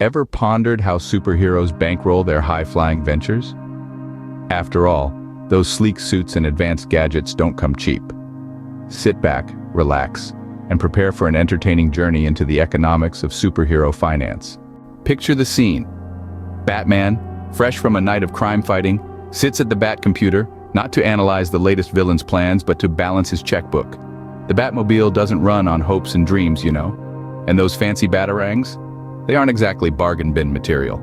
Ever pondered how superheroes bankroll their high-flying ventures? After all, those sleek suits and advanced gadgets don't come cheap. Sit back, relax, and prepare for an entertaining journey into the economics of superhero finance. Picture the scene. Batman, fresh from a night of crime fighting, sits at the Bat computer, not to analyze the latest villain's plans, but to balance his checkbook. The Batmobile doesn't run on hopes and dreams, you know. And those fancy batarangs? They aren't exactly bargain bin material.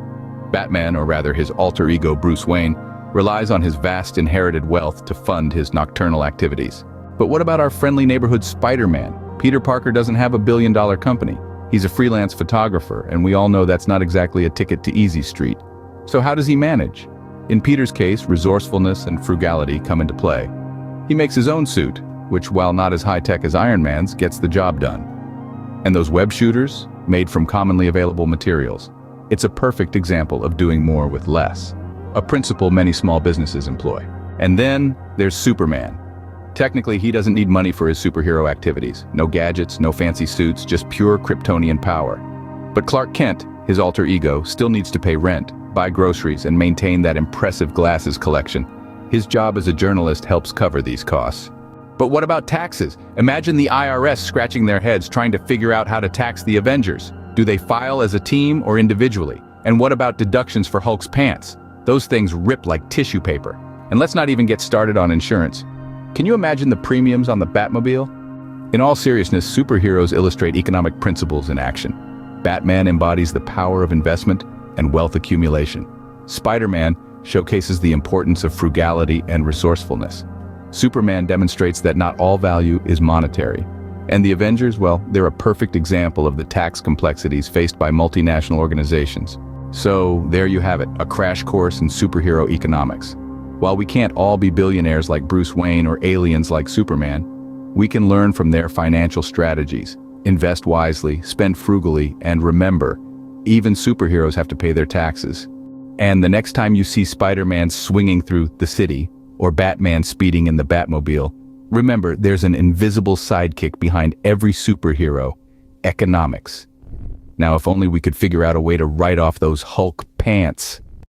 Batman, or rather his alter ego Bruce Wayne, relies on his vast inherited wealth to fund his nocturnal activities. But what about our friendly neighborhood Spider-Man? Peter Parker doesn't have a billion-dollar company. He's a freelance photographer, and we all know that's not exactly a ticket to Easy Street. So how does he manage? In Peter's case, resourcefulness and frugality come into play. He makes his own suit, which, while not as high-tech as Iron Man's, gets the job done. And those web shooters, made from commonly available materials. It's a perfect example of doing more with less, a principle many small businesses employ. And then there's Superman. Technically, he doesn't need money for his superhero activities. No gadgets, no fancy suits, just pure Kryptonian power. But Clark Kent, his alter ego, still needs to pay rent, buy groceries, and maintain that impressive glasses collection. His job as a journalist helps cover these costs. But what about taxes? Imagine the IRS scratching their heads trying to figure out how to tax the Avengers. Do they file as a team or individually? And what about deductions for Hulk's pants? Those things rip like tissue paper. And let's not even get started on insurance. Can you imagine the premiums on the Batmobile? In all seriousness, superheroes illustrate economic principles in action. Batman embodies the power of investment and wealth accumulation. Spider-Man showcases the importance of frugality and resourcefulness. Superman demonstrates that not all value is monetary. And the Avengers, well, they're a perfect example of the tax complexities faced by multinational organizations. So, there you have it, a crash course in superhero economics. While we can't all be billionaires like Bruce Wayne or aliens like Superman, we can learn from their financial strategies, invest wisely, spend frugally, and remember, even superheroes have to pay their taxes. And the next time you see Spider-Man swinging through the city, or Batman speeding in the Batmobile, remember there's an invisible sidekick behind every superhero: economics. Now, if only we could figure out a way to write off those Hulk pants.